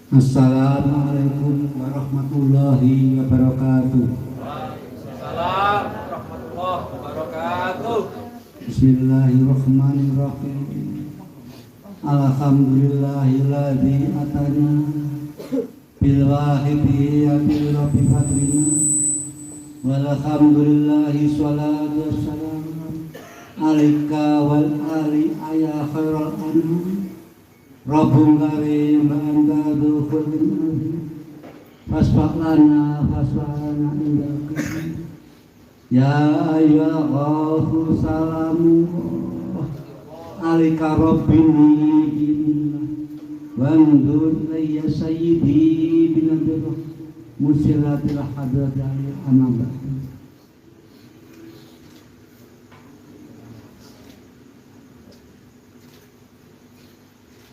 Assalamualaikum warahmatullahi wabarakatuh. Waalaikumsalam warahmatullahi wabarakatuh. Bismillahirrahmanirrahim. Alhamdulillahilladzi atana bil wahidi bil rabbi fadlina. Walhamdulillahi sholatu wassalamu alaika wal ali ya khairal anam. Rabbul karim anta dzul azim fasfa'lana indaka ya ayyuhal salamu alika rabbini wandur ya sayyidi binadir musilatil hadrati amaba.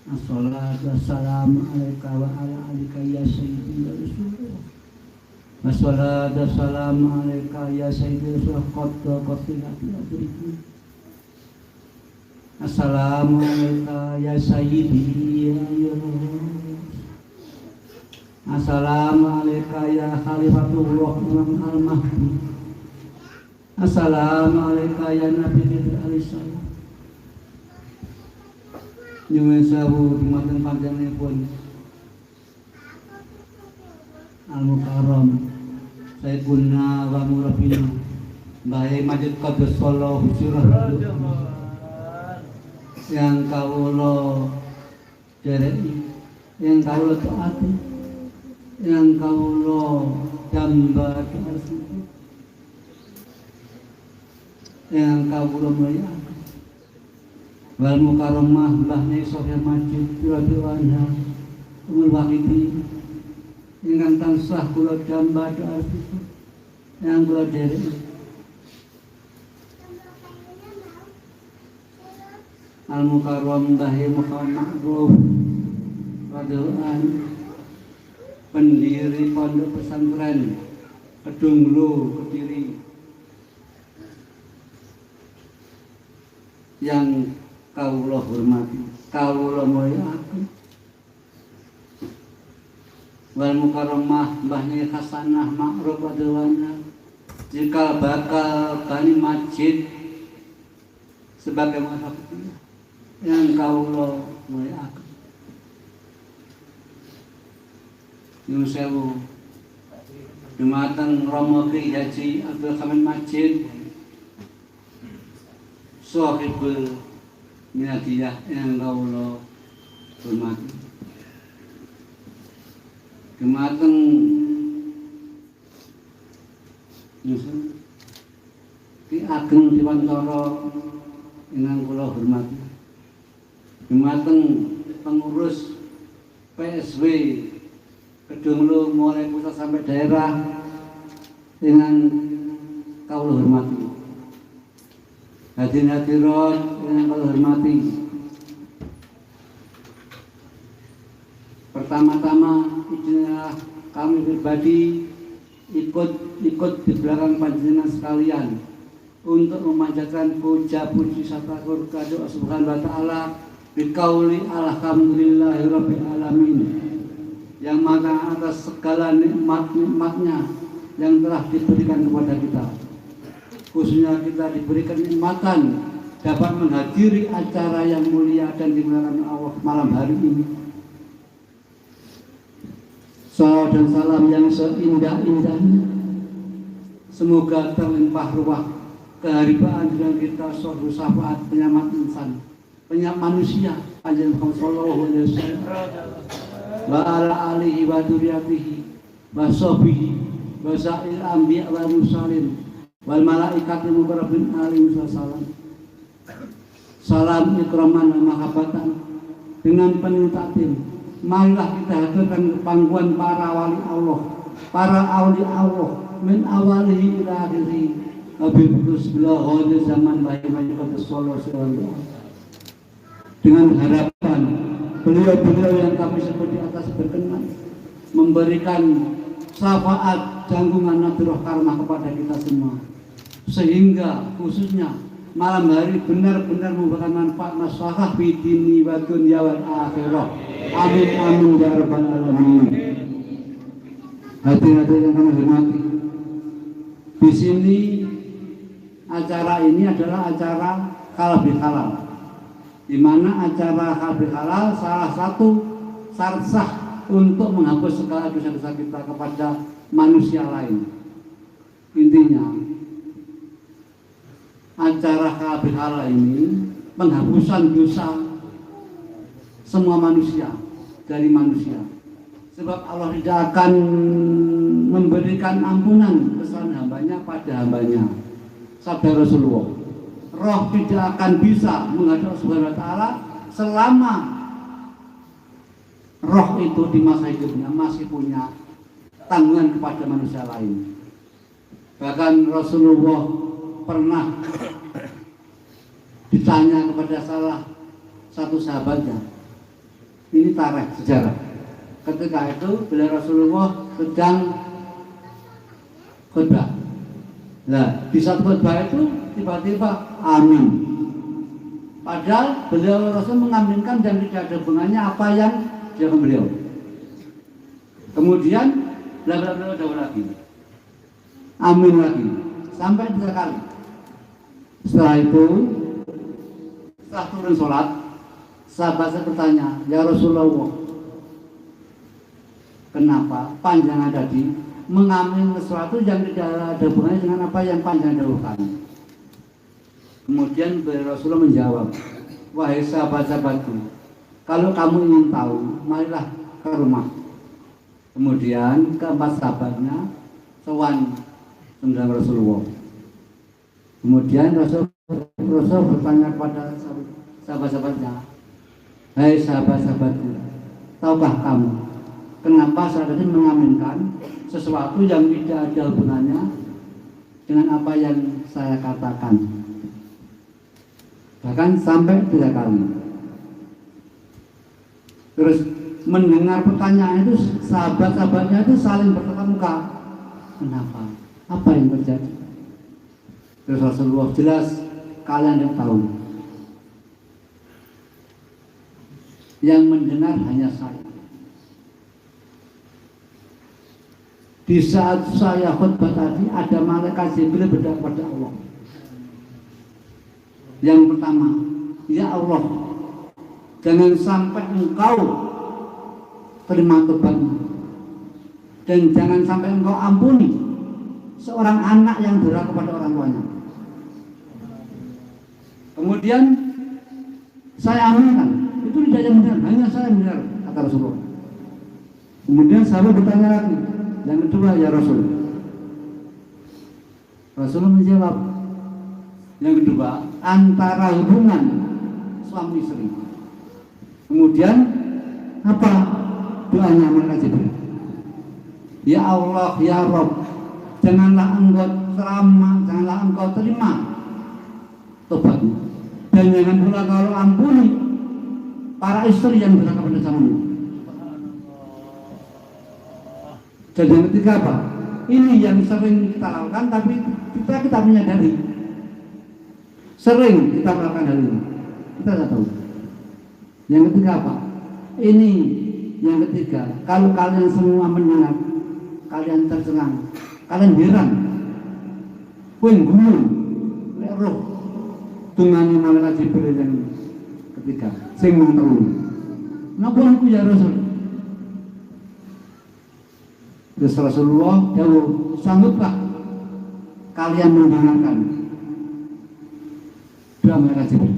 Assalatu wassalamu alaika wa ala alika ya sayyidi ya rasulullah. Assalatu wassalamu alaika ya sayyidi rasulullah. Assalamu alaika ya sayyidi ya rasulullah. Assalamu alaika ya khalifatullah imam al-mahdi. Assalamu alaika ya nabi alaihissalam. Nyuwun sewu dumateng panjenenganipun Al-Mukarram Sayyiduna wa Murabina Mbah Majid Qaddas sallallahu sirah yang kawula dereki, yang kawula taati, yang kawula damba yang kawula mulyakaken. Wal mukarramah Mbah Nyai Sofya Majid radhiyallahu anha umul wahidi ingkang tansah kula damba doa yang kula derek al mukarram Mbah Muhammad Ma'ruf radhiyallahu anhu pendiri pondok pesantren Kedunglu Kediri yang kawula hormati, kawula mulyakaken. Wal mukarramah Mbah Nyai Hasanah Ma'ruf radhiyallahu anha jika bakal bani masjid sebagai muasasah yang kawula mulyakaken. Nyuwun sewu dumateng Rama Ki Haji Abdul Hamid Majid Sohibul Minadiyah yang kawula hormati. Dumateng Ki Ageng Dewantara ingkang kula hormati. Dumateng pengurus PSW Kedunglu mulai pusat sampai daerah ingkang kawula hormati. Hadirin-hadirat yang kami hormati. Pertama-tama izinlah kami pribadi ikut di belakang panjenengan sekalian untuk memanjatkan puja puji syukur kepada Allah Subhanahu wa taala biqauli alhamdulillahirabbil alamin, yang mana atas segala nikmat-nikmatnya yang telah diberikan kepada kita. Khususnya kita diberikan nikmatan dapat menghadiri acara yang mulia dan dimuliakan Allah malam hari ini. Salawat dan salam yang seindah-indahnya semoga terlimpah ruah keharibaan dengan kita suatu syafaat penyelamat insan, penyelamat manusia panjenengan Muhammad sallallahu alaihi wasallam wa ala alihi wa dzurriyyatihi wa sahbihi wa sa'il anbiya wal mursalin wal malaikatil muqarrabin alaihi wasallam. Salam ikraman wa mahabbatan dengan penuh takdim. Marilah kita hadirkan pangkuan para wali Allah, para aulia Allah min awalihi ila akhirih. Habib Rasulullah zaman baik Majid sallallahu dengan harapan beliau-beliau yang kami sebut di atas berkenan memberikan syafaat janggungan nadrah karma kepada kita semua, sehingga khususnya malam hari benar-benar memberikan manfaat maslahah fi dini wa dunya wal akhirah. Amin amin ya rabbal alamin. Hati-hati yang kami hormati. Di sini acara ini adalah acara halal bihalal, di mana acara halal bihalal salah satu syarat sah untuk menghapus segala dosa-dosa kita kepada manusia lain. Intinya acara halal bihalal ini penghapusan dosa semua manusia dari manusia, sebab Allah tidak akan memberikan ampunan kesalahan hambanya pada hambanya. Sabda Rasulullah, roh tidak akan bisa menghadap Allah Subhanahu wa Ta'ala selama roh itu di masa hidupnya masih punya tanggungan kepada manusia lain. Bahkan Rasulullah pernah ditanya kepada salah satu sahabatnya, ini tarikh sejarah, ketika itu beliau Rasulullah sedang khutbah. Nah, di saat khutbah itu tiba-tiba amin. Padahal beliau Rasul mengaminkan dan tidak ada hubungannya apa yang dilakukan beliau. Kemudian beliau jawab lagi, amin lagi, sampai 3 kali. Setelah itu, setelah turun sholat, sahabat saya bertanya, ya Rasulullah, kenapa panjangan tadi mengamin sesuatu yang tidak ada hubungannya dengan apa yang panjang dahulukan? Kemudian Rasulullah menjawab, wahai sahabat-sahabatku, kalau kamu ingin tahu, marilah ke rumah. Kemudian keempat sahabatnya sowan tentang Rasulullah. Kemudian Rasul bertanya kepada sahabat-sahabatnya, hai sahabat-sahabatku, tahukah kamu kenapa saat ini mengaminkan sesuatu yang tidak ada hubungannya dengan apa yang saya katakan? Bahkan sampai 3 kali. Terus mendengar pertanyaan itu, sahabat-sahabatnya itu saling bertatap muka. Kenapa? Apa yang terjadi? Terus Rasulullah, jelas kalian yang tahu. Yang mendengar hanya saya. Di saat saya khutbah tadi, ada malaikat Jibril berdoa kepada Allah. Yang pertama, ya Allah, jangan sampai engkau terima tobatnya, dan jangan sampai engkau ampuni seorang anak yang durhaka kepada orang tuanya. Kemudian saya aminkan, itu tidak yang benar, hanya saya yang benar, kata Rasulullah. Kemudian sahabat bertanya lagi, yang kedua, ya Rasul. Rasulullah menjawab, yang kedua, antara hubungan suami istri. Kemudian apa doanya malaikat Jibril? Ya Allah, ya Rabb, janganlah engkau terima tobatnya, dan jangan pula kalau ampuni para istri yang durhaka pada suaminya. Dan yang ketiga apa? Ini yang sering kita lakukan, tapi kita menyadari sering kita melakukan hal ini, kita tidak tahu. Yang ketiga apa? Ini yang ketiga, kalau kalian semua mendengar, kalian tercengang, kalian heran, pun gunung, roh, tungani malaikat Jibril yang ketiga, sing menurun. Napa niku ya Rasul? Terus Rasulullah jawab, sanggupkah kalian mendengarkan doa malaikat Jibril?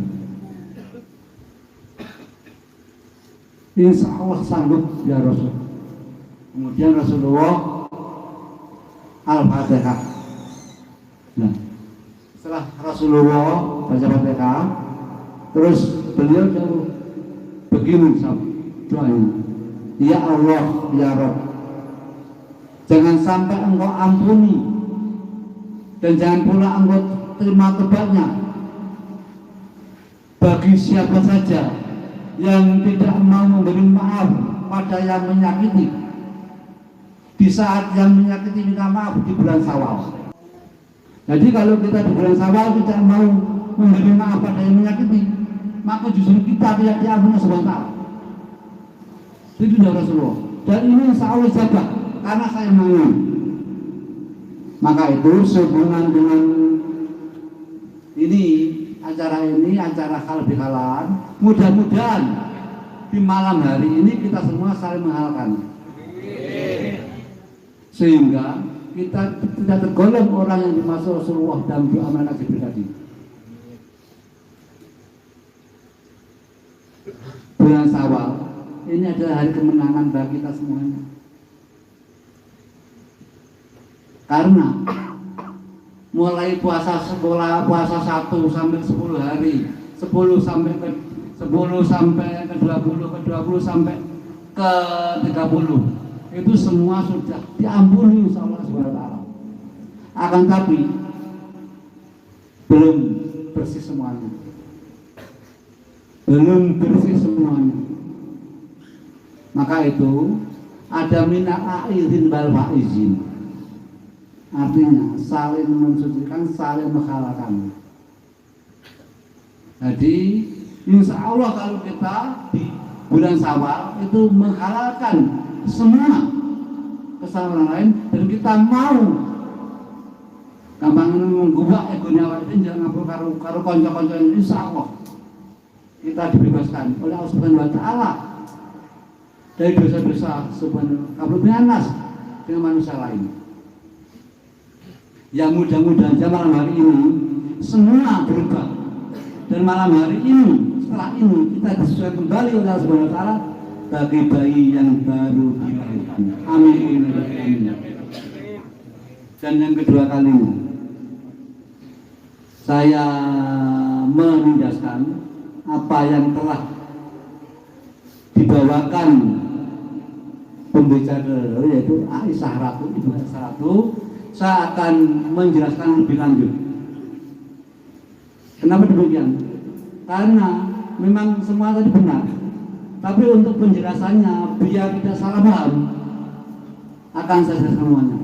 Insya Allah sanggup ya Rasul. Kemudian Rasulullah Al-Fatihah. Nah, setelah Rasulullah baca Fatihah, terus beliau jauh begini doanya, ya Allah, ya Rabb, jangan sampai engkau ampuni dan jangan pula engkau terima tobatnya bagi siapa saja yang tidak mau memberi maaf pada yang menyakiti di saat yang menyakiti minta maaf di bulan Syawal. Jadi kalau kita di bulan Syawal tidak mau memberi maaf pada yang menyakiti, maka justru kita tidak diampuni sebentar. Itu dari Rasulullah. Dan ini insya Allah jaga karena saya mau. Maka itu sehubungan dengan ini acara halal bihalal, mudah-mudahan di malam hari ini kita semua saling menghalalkan, sehingga kita tidak tergolong orang yang dimaksud Rasulullah dalam doa amanah Jibril tadi. Bulan Syawal ini adalah hari kemenangan bagi kita semuanya, karena mulai puasa 1 sampai 10 hari, 10 sampai ke 20 sampai ke 20 sampai ke 30, itu semua sudah diampuni insya Allah SWT. Akan tapi belum bersih semuanya, maka itu ada minal aizin wal faizin, artinya saling mensucikan, saling menghalalkan. Jadi insya Allah kalau kita di bulan Syawal itu menghalalkan semua kesalahan orang lain, dan kita mau gampang menggubah egonya awak itu, jangan ngapur karo konco-konco ini, insya Allah kita dibebaskan oleh Allah Subhanahu wa Ta'ala dari dosa-dosa nas dengan manusia lain. Ya mudah-mudahan malam hari ini semua berubah, dan malam hari ini setelah ini kita disusun kembali oleh Allah Subhanahu wa Ta'ala bagi bayi yang baru dilahirkan. Amin. Dan yang kedua kalinya saya meninjaskan apa yang telah dibawakan pembicara, yaitu Aisyah Ratu, Ibu Aisyah Ratu. Saya akan menjelaskan lebih lanjut. Kenapa demikian? Karena memang semua tadi benar, tapi untuk penjelasannya biar tidak salah paham, akan saya jelaskan semuanya.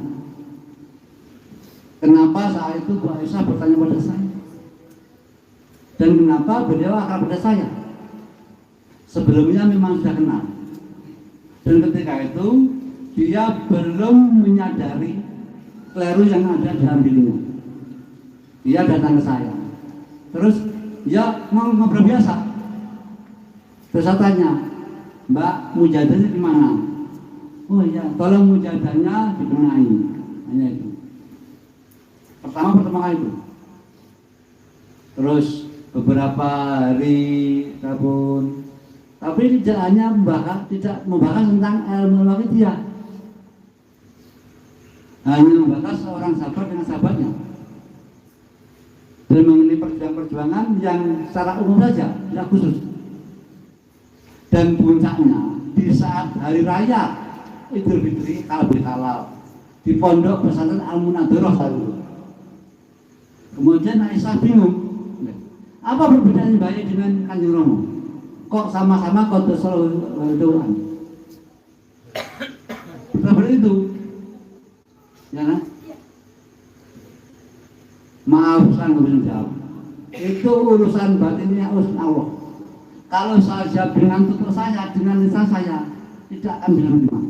Kenapa saat itu Bu Aisyah bertanya pada saya, dan kenapa beliau akan pada saya? Sebelumnya memang sudah kenal, dan ketika itu dia belum menyadari keliru yang ada dalam dirinya. Dia datang ke saya, terus ya mau ngobrol biasa. Terus saya tanya, Mbak, mujadahnya di mana? Oh iya, tolong mujadahnya dibenahi. Hanya itu. Pertama kali itu. Terus beberapa hari tahun, tapi tidak hanya membahas tentang ilmu wakidiyah, hanya membahas seorang sahabat dengan sahabatnya, dan mengenai perjuangan yang secara umum saja, tidak khusus. Dan puncaknya di saat hari raya Idul Fitri halal di pondok pesantren Al-Munadharah dulu. Kemudian Aisyah bingung, apa perbedaannya bayi dengan Kanjeng Rama? Kok sama-sama Qaddasallahu Ruhan? Seperti itu, ya kan? Maaf, saya nggak bisa jawab. Itu urusan batinnya urusan Allah. Kalau saya jawab dengan tutur saya, dengan lisan saya, tidak akan bisa terima.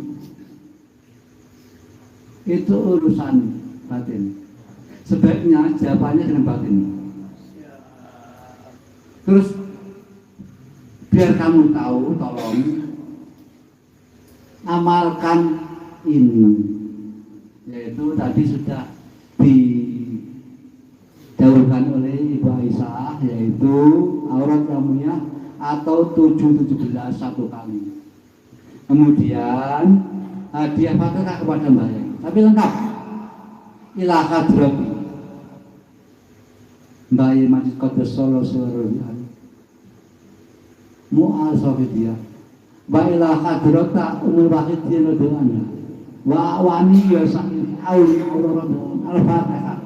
Itu urusan batin. Sebaiknya jawabannya dengan batin. Terus biar kamu tahu, tolong amalkan ini, yaitu tadi sudah didahulukan oleh Ibu Aisyah, yaitu aurat kamunya atau 7-17 satu kali. Kemudian hadiah Fatihah kepada Mbak Yai, tapi lengkap. Ila hadrati Mbak Yai Majid Qaddasallahu Ruhan Mu'al Sofidiyah wa ila hadrata Umul Wahidiyah Radhiyallahu wa wani ya sa'id Al-Fatihah.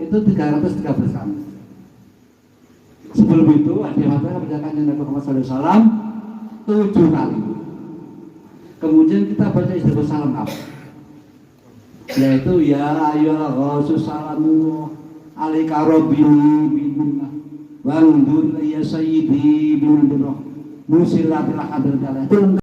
Itu 313 kali. Sebelum itu hadiah Fatihah kepada Kanjeng Nabi Muhammad SAW 7 kali. Kemudian kita baca istighfar salam apa? Yaitu ya ayyuhal ghaus salamu alaika rabbi billah wa ndur ya sayyidi bin musilatil hadratillah.